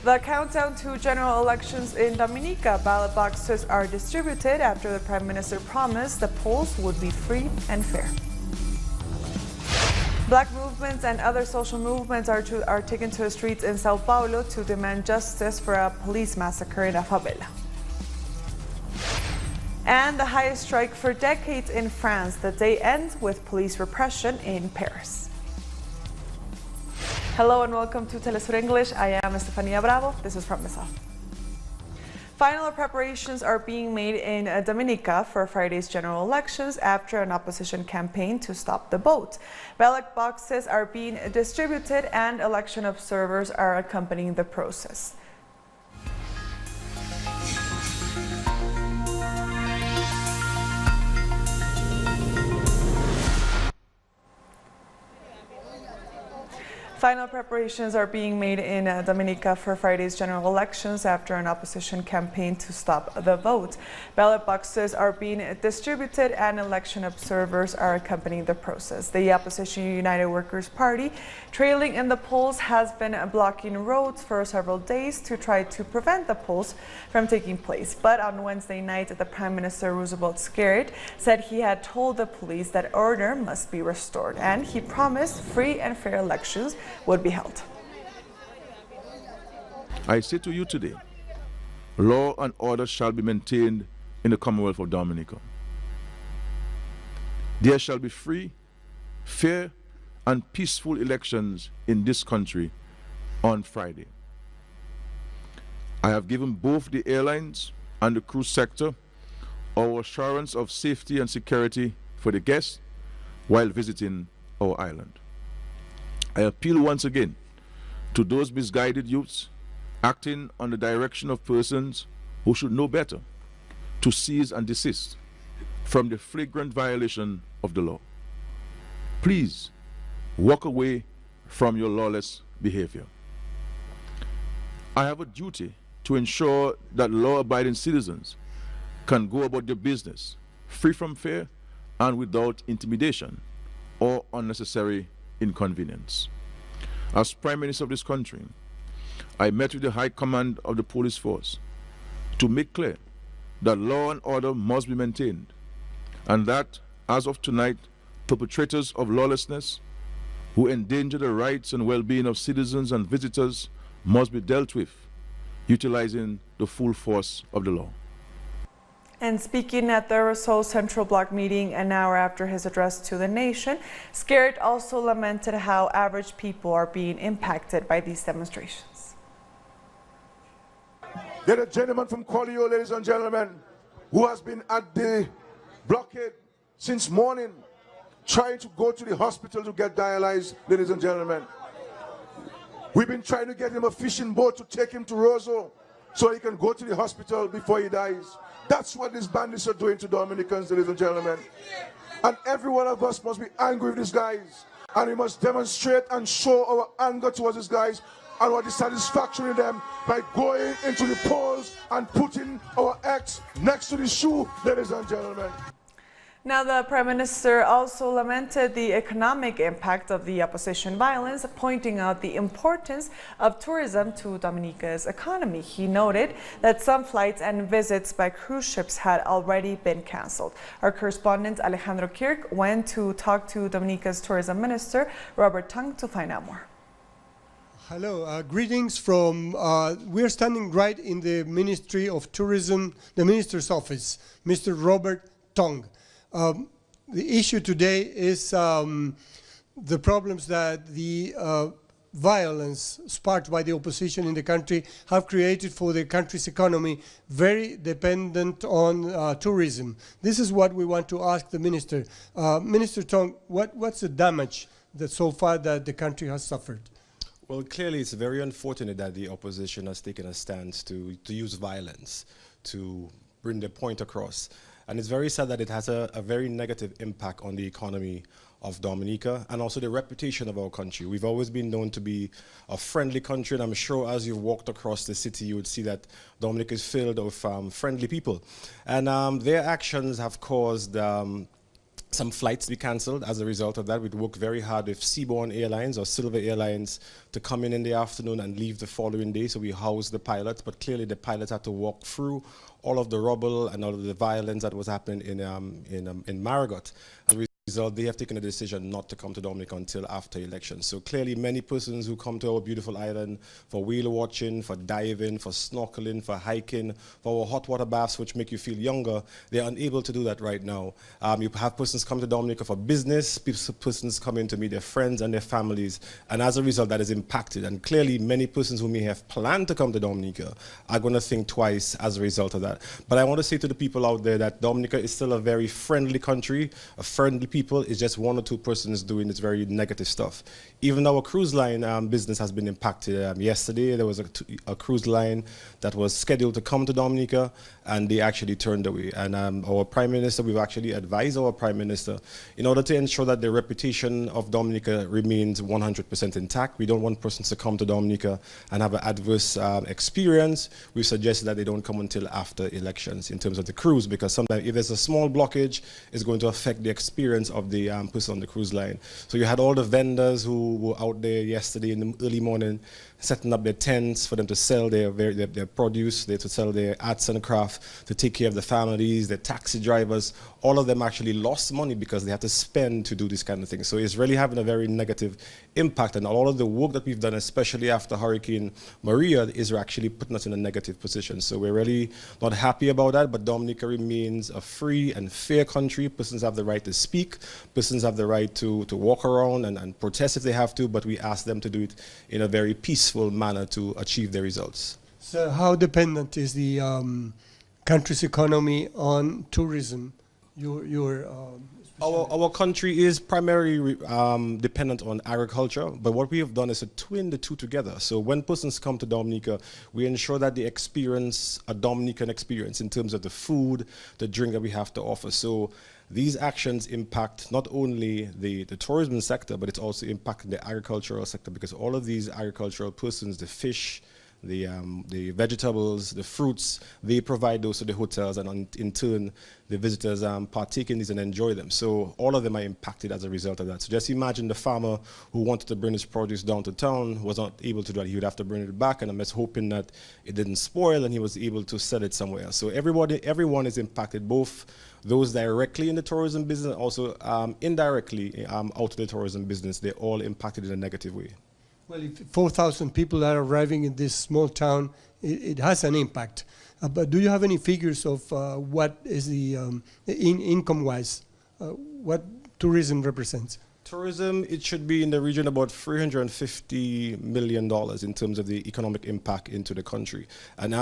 The countdown to general elections in Dominica. Ballot boxes are distributed after the Prime Minister promised the polls would be free and fair. Black movements and other social movements are taken to the streets in Sao Paulo to demand justice for a police massacre in a favela. And the highest strike for decades in France. The day ends with police repression in Paris. Hello and welcome to Telesur English. I am Estefania Bravo. This is from Mesa. Final preparations are being made in Dominica for Friday's general elections after an opposition campaign to stop the vote. Ballot boxes are being distributed and election observers are accompanying the process. Final preparations are being made in Dominica for Friday's general elections after an opposition campaign to stop the vote. Ballot boxes are being distributed and election observers are accompanying the process. The opposition United Workers' Party, trailing in the polls, has been blocking roads for several days to try to prevent the polls from taking place. But on Wednesday night, the Prime Minister Roosevelt Skerrit said he had told the police that order must be restored, and he promised free and fair elections would be held. I say to you today, law and order shall be maintained in the Commonwealth of Dominica. There shall be free, fair, and peaceful elections in this country on Friday. I have given both the airlines and the cruise sector our assurance of safety and security for the guests while visiting our island. I appeal once again to those misguided youths acting on the direction of persons who should know better to cease and desist from the flagrant violation of the law. Please walk away from your lawless behavior. I have a duty to ensure that law-abiding citizens can go about their business free from fear and without intimidation or unnecessary inconvenience. As Prime Minister of this country, I met with the High Command of the police force to make clear that law and order must be maintained and that, as of tonight, perpetrators of lawlessness who endanger the rights and well-being of citizens and visitors must be dealt with, utilizing the full force of the law. And speaking at the Rousseau Central Block meeting an hour after his address to the nation, Skerrit also lamented how average people are being impacted by these demonstrations. There's a gentleman from Colio, ladies and gentlemen, who has been at the blockade since morning, trying to go to the hospital to get dialyzed, ladies and gentlemen. We've been trying to get him a fishing boat to take him to Roseau so he can go to the hospital before he dies. That's what these bandits are doing to Dominicans, ladies and gentlemen. And every one of us must be angry with these guys. And we must demonstrate and show our anger towards these guys and our dissatisfaction in them by going into the polls and putting our X next to the shoe, ladies and gentlemen. Now, the Prime Minister also lamented the economic impact of the opposition violence, pointing out the importance of tourism to Dominica's economy. He noted that some flights and visits by cruise ships had already been canceled. Our correspondent Alejandro Kirk went to talk to Dominica's tourism minister, Robert Tung, to find out more. Hello, greetings from, we're standing right in the Ministry of Tourism, the Minister's office, Mr. Robert Tung. The issue today is the problems that the violence sparked by the opposition in the country have created for the country's economy, very dependent on tourism. This is what we want to ask the minister. Minister Tong, what's the damage that so far that the country has suffered? Well, clearly it's very unfortunate that the opposition has taken a stance to use violence to bring their point across. And it's very sad that it has a very negative impact on the economy of Dominica and also the reputation of our country. We've always been known to be a friendly country, and I'm sure as you've walked across the city, you would see that Dominica is filled with friendly people. And their actions have caused some flights be cancelled as a result of that. We'd work very hard with Seaborne Airlines or Silver Airlines to come in the afternoon and leave the following day, so we housed the pilots, but clearly the pilots had to walk through all of the rubble and all of the violence that was happening in Marigot. As a result, they have taken a decision not to come to Dominica until after elections. So clearly many persons who come to our beautiful island for whale watching, for diving, for snorkeling, for hiking, for our hot water baths, which make you feel younger, they're unable to do that right now. You have persons come to Dominica for business, persons come in to meet their friends and their families, and as a result that is impacted. And clearly many persons who may have planned to come to Dominica are going to think twice as a result of that. But I want to say to the people out there that Dominica is still a very friendly country, a friendly people. It's just one or two persons doing this very negative stuff. Even our cruise line business has been impacted. Yesterday there was a cruise line that was scheduled to come to Dominica, and they actually turned away. And our Prime Minister, we've actually advised our Prime Minister, in order to ensure that the reputation of Dominica remains 100% intact, we don't want persons to come to Dominica and have an adverse experience. We suggest that they don't come until after elections in terms of the cruise, because sometimes if there's a small blockage, it's going to affect the experience of the person on the cruise line. So you had all the vendors who were out there yesterday in the early morning setting up their tents for them to sell their produce, to sell their arts and crafts, to take care of the families, the taxi drivers. All of them actually lost money because they had to spend to do this kind of thing. So it's really having a very negative impact, and all of the work that we've done, especially after Hurricane Maria, is actually putting us in a negative position. So we're really not happy about that, but Dominica remains a free and fair country. Persons have the right to speak, persons have the right to walk around and protest if they have to, but we ask them to do it in a very peaceful manner to achieve their results. So how dependent is the country's economy on tourism? Our country is primarily dependent on agriculture, but what we have done is to twin the two together. So when persons come to Dominica, we ensure that they experience a Dominican experience in terms of the food, the drink that we have to offer. So these actions impact not only the tourism sector, but it's also impacting the agricultural sector, because all of these agricultural persons, the fish, the vegetables, the fruits, they provide those to the hotels, and in turn the visitors partake in these and enjoy them. So all of them are impacted as a result of that. So just imagine the farmer who wanted to bring his produce down to town was not able to do that. He would have to bring it back, and I'm just hoping that it didn't spoil and he was able to sell it somewhere else. So everyone is impacted, both those directly in the tourism business, also indirectly out of the tourism business. They're all impacted in a negative way. Well, if 4,000 people are arriving in this small town, it has an impact. But do you have any figures of what is the income-wise, what tourism represents? Tourism, it should be in the region about $350 million in terms of the economic impact into the country. And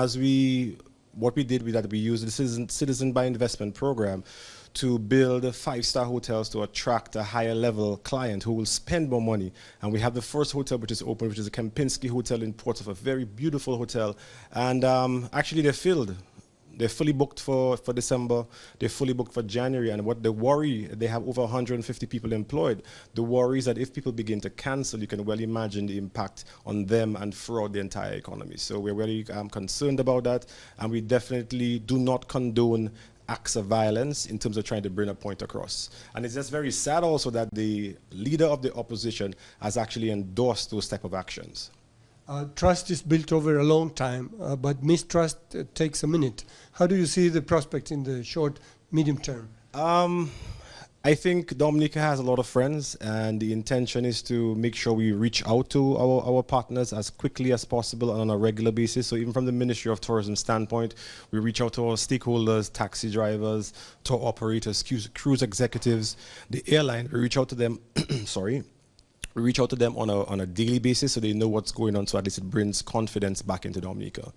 what we did with that, we used the Citizen by Investment program to build 5-star hotels to attract a higher level client who will spend more money. And we have the first hotel which is open, which is a Kempinski Hotel in Portsmouth, a very beautiful hotel. And actually they're filled. They're fully booked for December, they're fully booked for January, and what the worry, they have over 150 people employed. The worry is that if people begin to cancel, you can well imagine the impact on them and throughout the entire economy. So we're very concerned about that, and we definitely do not condone acts of violence in terms of trying to bring a point across. And it's just very sad also that the leader of the opposition has actually endorsed those type of actions. Trust is built over a long time, but mistrust takes a minute. How do you see the prospects in the short, medium term? I think Dominica has a lot of friends, and the intention is to make sure we reach out to our partners as quickly as possible and on a regular basis. So even from the Ministry of Tourism standpoint, we reach out to our stakeholders, taxi drivers, tour operators, cruise executives, the airline. We reach out to them, sorry. We reach out to them on a daily basis so they know what's going on, so at least it brings confidence back into Dominica.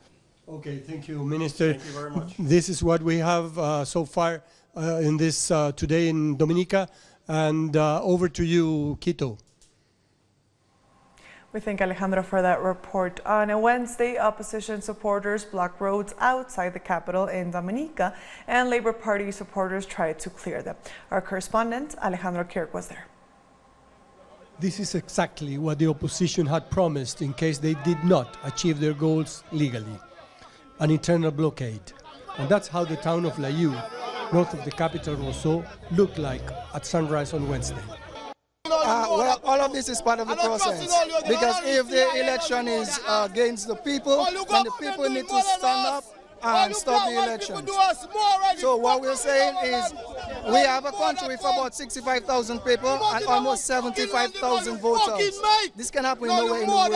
Okay, thank you, Minister. Thank you very much. This is what we have so far in this today in Dominica. And over to you, Quito. We thank Alejandro for that report. On a Wednesday, opposition supporters blocked roads outside the capital in Dominica, and Labour Party supporters tried to clear them. Our correspondent, Alejandro Kirk, was there. This is exactly what the opposition had promised in case they did not achieve their goals legally, an internal blockade. And that's how the town of Layou north of the capital, Roseau, looked like at sunrise on Wednesday. Well, all of this is part of the process, because if the election is against the people, then the people need to stand up and stop the election. So what we're saying is we have a country with about 65,000 people and almost 75,000 voters. This can happen nowhere in the world.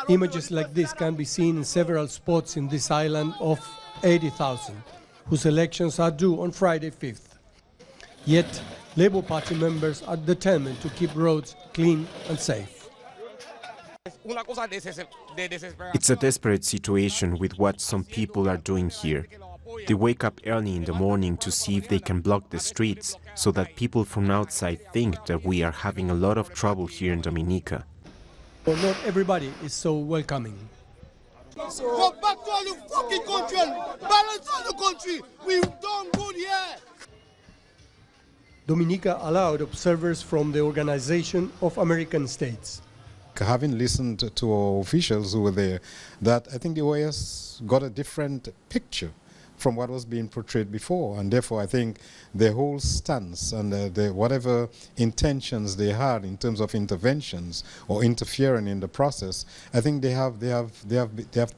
Images like this can be seen in several spots in this island of 80,000, whose elections are due on Friday 5th. Yet, Labour Party members are determined to keep roads clean and safe. It's a desperate situation with what some people are doing here. They wake up early in the morning to see if they can block the streets, so that people from outside think that we are having a lot of trouble here in Dominica. But not everybody is so welcoming. Go back to all the fucking country and balance all the country. We done good here. Dominica allowed observers from the Organization of American States. Having listened to our officials who were there, that I think the OAS got a different picture from what was being portrayed before, and therefore I think their whole stance and whatever intentions they had in terms of interventions or interfering in the process, I think they have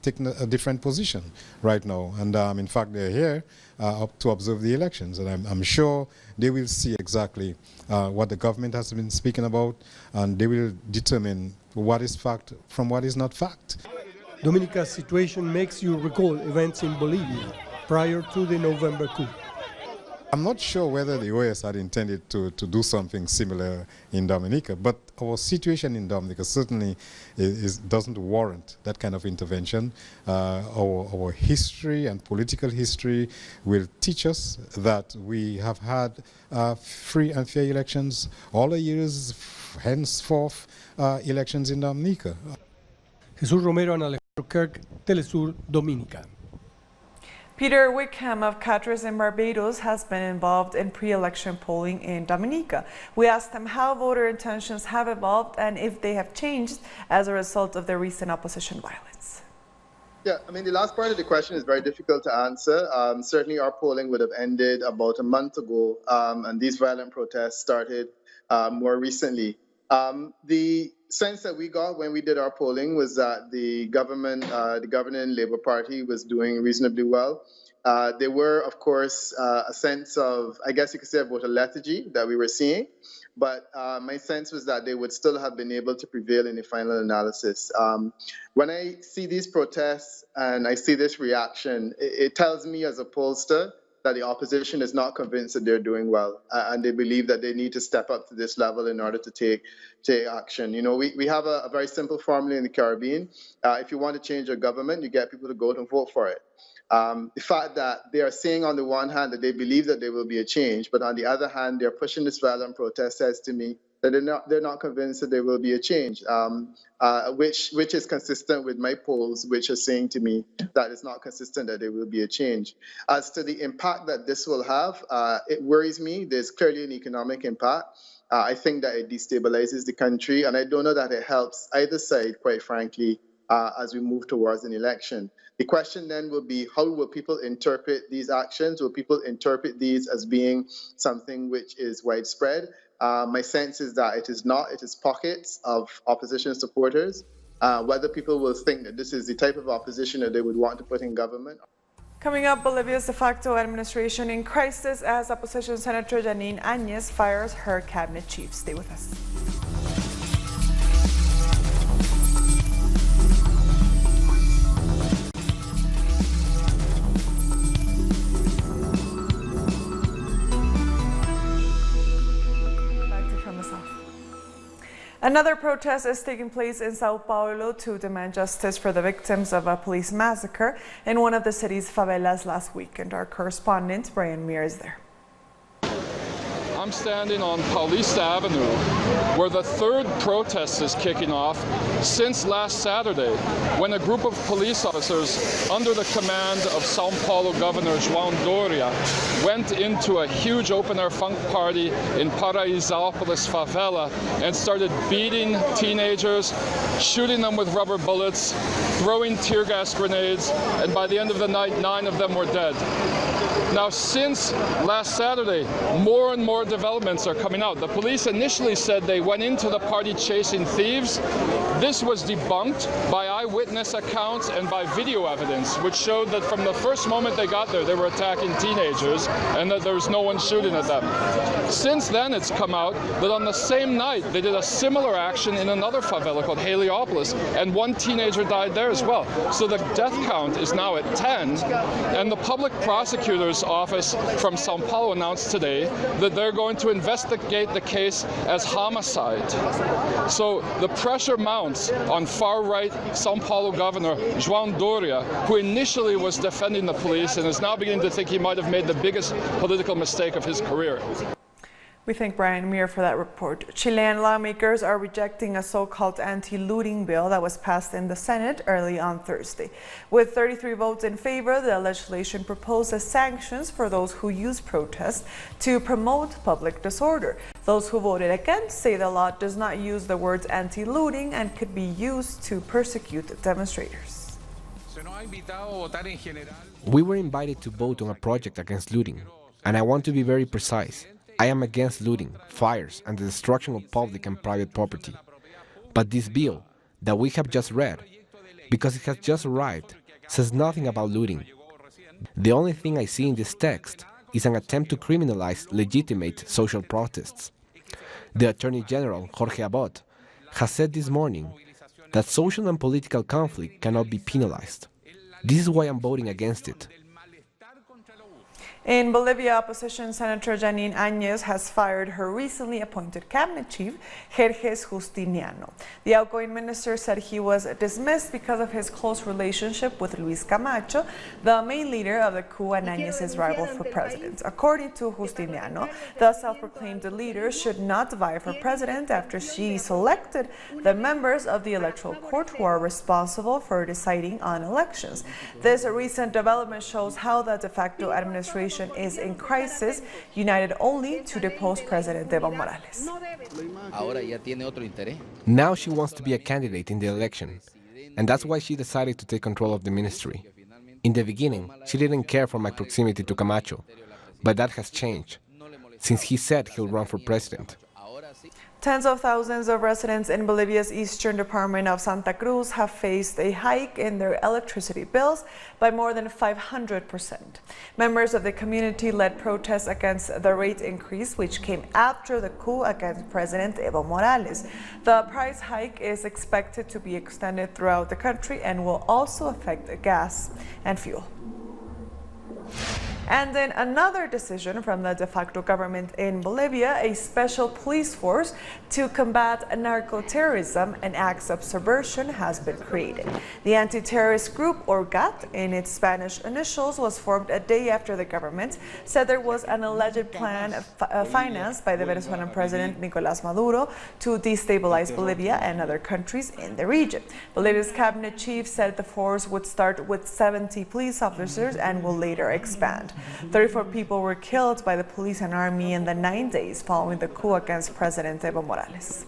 taken a different position right now, and in fact they're here up to observe the elections, and I'm sure they will see exactly what the government has been speaking about, and they will determine what is fact from what is not fact. Dominica's situation makes you recall events in Bolivia prior to the November coup. I'm not sure whether the OAS had intended to do something similar in Dominica, but our situation in Dominica certainly doesn't warrant that kind of intervention. Our history and political history will teach us that we have had free and fair elections all the years, henceforth elections in Dominica. Jesús Romero and Alejandro Kirk, Telesur, Dominica. Peter Wickham of Catres in Barbados has been involved in pre-election polling in Dominica. We asked him how voter intentions have evolved and if they have changed as a result of the recent opposition violence. Yeah, I mean, the last part of the question is very difficult to answer. Certainly our polling would have ended about a month ago, and these violent protests started more recently. The sense that we got when we did our polling was that the governing Labour Party was doing reasonably well. There were, of course, a sense of, I guess you could say, about a lethargy that we were seeing. But my sense was that they would still have been able to prevail in the final analysis. When I see these protests and I see this reaction, it tells me as a pollster that the opposition is not convinced that they're doing well, and they believe that they need to step up to this level in order to take action. You know, we have a very simple formula in the Caribbean. If you want to change your government, you get people to go out and vote for it. The fact that they are saying on the one hand that they believe that there will be a change, but on the other hand, they're pushing this violent protest says to me that they're not convinced that there will be a change, which is consistent with my polls, which are saying to me that it's not consistent that there will be a change. As to the impact that this will have, it worries me. There's clearly an economic impact. I think that it destabilizes the country, and I don't know that it helps either side, quite frankly, as we move towards an election. The question then will be, how will people interpret these actions? Will people interpret these as being something which is widespread? My sense is that it is not. It is pockets of opposition supporters. Whether people will think that this is the type of opposition that they would want to put in government. Coming up, Bolivia's de facto administration in crisis as opposition Senator Janine Áñez fires her cabinet chief. Stay with us. Another protest is taking place in Sao Paulo to demand justice for the victims of a police massacre in one of the city's favelas last weekend. Our correspondent, Brian Meir, is there. I'm standing on Paulista Avenue, where the third protest is kicking off since last Saturday, when a group of police officers under the command of Sao Paulo Governor João Doria went into a huge open-air funk party in Paraisópolis Favela and started beating teenagers, shooting them with rubber bullets, throwing tear gas grenades, and by the end of the night, 9 of them were dead. Now, since last Saturday, more and more developments are coming out. The police initially said they went into the party chasing thieves. This was debunked by eyewitness accounts and by video evidence, which showed that from the first moment they got there, they were attacking teenagers and that there was no one shooting at them. Since then, it's come out that on the same night, they did a similar action in another favela called Heliopolis, and one teenager died there as well. So the death count is now at 10, and the public prosecutor's office from Sao Paulo announced today that they're going to investigate the case as homicide. So the pressure mounts on far-right Sao Paulo Governor João Doria, who initially was defending the police and is now beginning to think he might have made the biggest political mistake of his career. We thank Brian Muir for that report. Chilean lawmakers are rejecting a so-called anti-looting bill that was passed in the Senate early on Thursday. With 33 votes in favor, the legislation proposes sanctions for those who use protests to promote public disorder. Those who voted against say the law does not use the words anti-looting and could be used to persecute demonstrators. We were invited to vote on a project against looting, and I want to be very precise. I am against looting, fires, and the destruction of public and private property. But this bill that we have just read, because it has just arrived, says nothing about looting. The only thing I see in this text is an attempt to criminalize legitimate social protests. The Attorney General, Jorge Abbott, has said this morning that social and political conflict cannot be penalized. This is why I'm voting against it. In Bolivia, opposition Senator Janine Áñez has fired her recently appointed cabinet chief, Jerjes Justiniano. The outgoing minister said he was dismissed because of his close relationship with Luis Camacho, the main leader of the coup and Áñez's rival for president. According to Justiniano, the self-proclaimed leader should not vie for president after she selected the members of the electoral court who are responsible for deciding on elections. This recent development shows how the de facto administration is in crisis, united only to depose President Evo Morales. Now she wants to be a candidate in the election, and that's why she decided to take control of the ministry. In the beginning, she didn't care for my proximity to Camacho, but that has changed, since he said he'll run for president. Tens of thousands of residents in Bolivia's eastern department of Santa Cruz have faced a hike in their electricity bills by more than 500%. Members of the community led protests against the rate increase, which came after the coup against President Evo Morales. The price hike is expected to be extended throughout the country and will also affect gas and fuel. And in another decision from the de facto government in Bolivia, a special police force to combat narco-terrorism and acts of subversion has been created. The anti-terrorist group, or GAT, in its Spanish initials, was formed a day after the government said there was an alleged plan financed by the Venezuelan president Nicolás Maduro to destabilize Bolivia and other countries in the region. Bolivia's cabinet chief said the force would start with 70 police officers and will later expand. 34 people were killed by the police and army in the 9 days following the coup against President Evo Morales.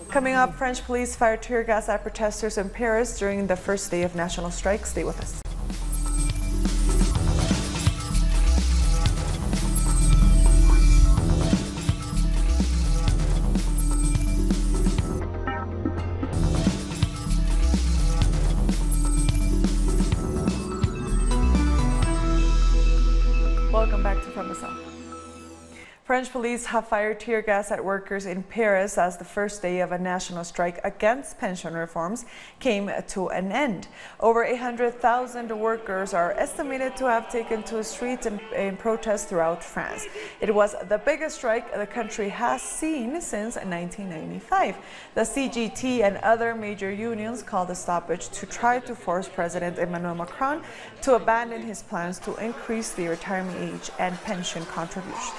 Coming up, French police fired tear gas at protesters in Paris during the first day of national strike. Stay with us. Welcome back to From the South. French police have fired tear gas at workers in Paris as the first day of a national strike against pension reforms came to an end. Over 800,000 workers are estimated to have taken to the streets in protest throughout France. It was the biggest strike the country has seen since 1995. The CGT and other major unions called the stoppage to try to force President Emmanuel Macron to abandon his plans to increase the retirement age and pension contributions.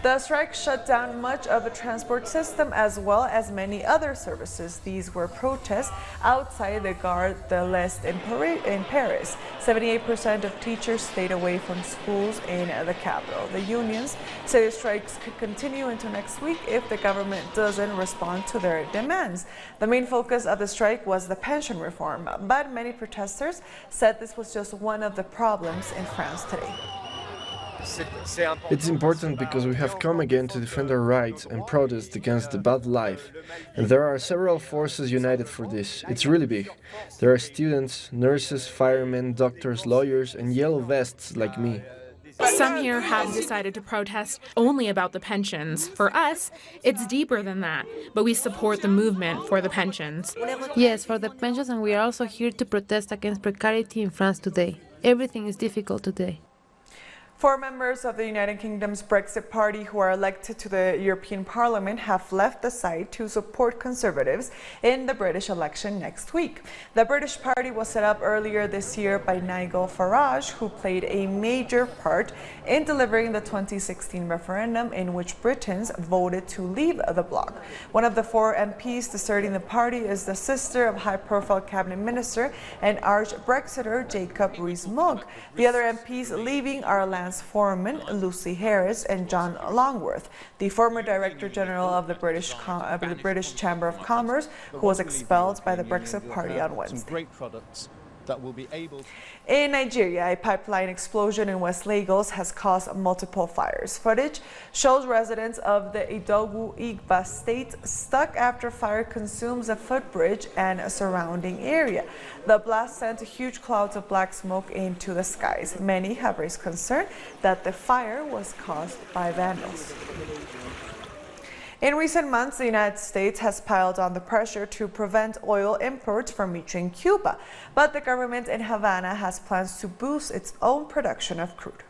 The strike shut down much of the transport system as well as many other services. These were protests outside the Gare de l'Est in Paris. 78% of teachers stayed away from schools in the capital. The unions say the strikes could continue into next week if the government doesn't respond to their demands. The main focus of the strike was the pension reform, but many protesters said this was just one of the problems in France today. It's important because we have come again to defend our rights and protest against the bad life. And there are several forces united for this. It's really big. There are students, nurses, firemen, doctors, lawyers, and yellow vests like me. Some here have decided to protest only about the pensions. For us, it's deeper than that, but we support the movement for the pensions. Yes, for the pensions, and we are also here to protest against precarity in France today. Everything is difficult today. 4 members of the United Kingdom's Brexit party who are elected to the European Parliament have left the site to support Conservatives in the British election next week. The British party was set up earlier this year by Nigel Farage, who played a major part in delivering the 2016 referendum in which Britons voted to leave the bloc. One of the 4 MPs deserting the party is the sister of high-profile cabinet minister and arch-Brexiter Jacob Rees-Mogg. The other MPs leaving are Lance Foreman, Lucy Harris, and John Longworth, the former Director General of the British Chamber of Commerce, who was expelled by the Brexit Party on Wednesday. In Nigeria, a pipeline explosion in West Lagos has caused multiple fires. Footage shows residents of the Idogu-Igba state stuck after fire consumes a footbridge and a surrounding area. The blast sent huge clouds of black smoke into the skies. Many have raised concern that the fire was caused by vandals. In recent months, the United States has piled on the pressure to prevent oil imports from reaching Cuba, but the government in Havana has plans to boost its own production of crude.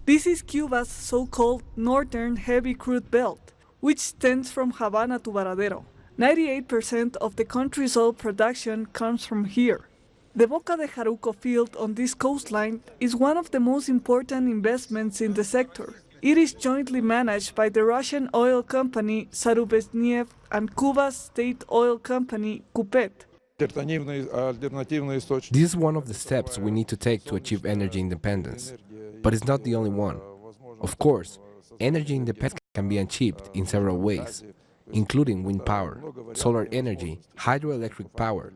This is Cuba's so-called Northern Heavy Crude Belt, which extends from Havana to Varadero. 98% of the country's oil production comes from here. The Boca de Jaruco field on this coastline is one of the most important investments in the sector. It is jointly managed by the Russian oil company Zarubezhneft and Cuba's state oil company Cupet. This is one of the steps we need to take to achieve energy independence, but it's not the only one. Of course, energy independence can be achieved in several ways, including wind power, solar energy, hydroelectric power.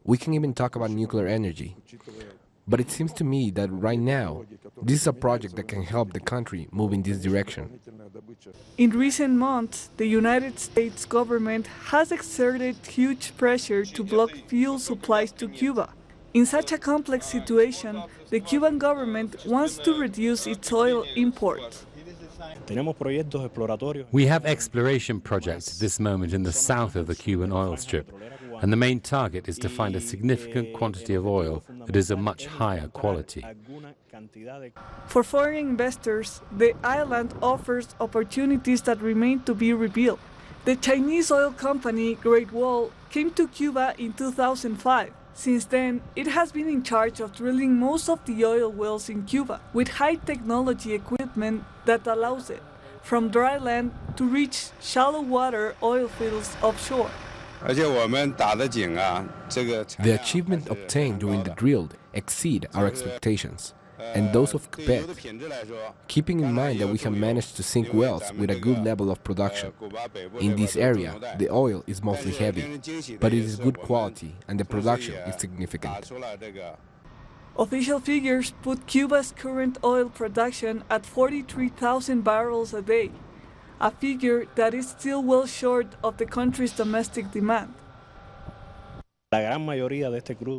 We can even talk about nuclear energy. But it seems to me that right now, this is a project that can help the country move in this direction. In recent months, the United States government has exerted huge pressure to block fuel supplies to Cuba. In such a complex situation, the Cuban government wants to reduce its oil imports. We have exploration projects at this moment in the south of the Cuban oil strip, and the main target is to find a significant quantity of oil that is of much higher quality. For foreign investors, the island offers opportunities that remain to be revealed. The Chinese oil company Great Wall came to Cuba in 2005. Since then, it has been in charge of drilling most of the oil wells in Cuba, with high-technology equipment that allows it, from dry land to reach shallow water oil fields offshore. The achievement obtained during the drill exceed our expectations, and those of Cupet, keeping in mind that we have managed to sink wells with a good level of production. In this area, the oil is mostly heavy, but it is good quality and the production is significant. Official figures put Cuba's current oil production at 43,000 barrels a day, a figure that is still well short of the country's domestic demand.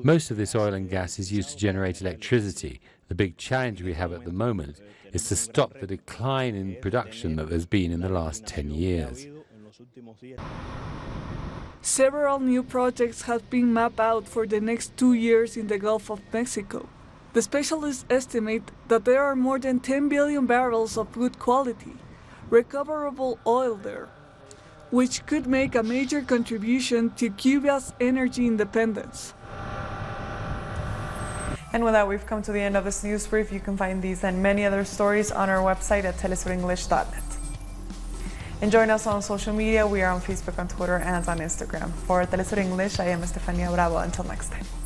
Most of this oil and gas is used to generate electricity. The big challenge we have at the moment is to stop the decline in production that there's been in the last 10 years. Several new projects have been mapped out for the next 2 years in the Gulf of Mexico. The specialists estimate that there are more than 10 billion barrels of good quality, recoverable oil there, which could make a major contribution to Cuba's energy independence. And with that, we've come to the end of this news brief. You can find these and many other stories on our website at telesurenglish.net. And join us on social media. We are on Facebook, on Twitter, and on Instagram. For Telesur English, I am Estefania Bravo. Until next time.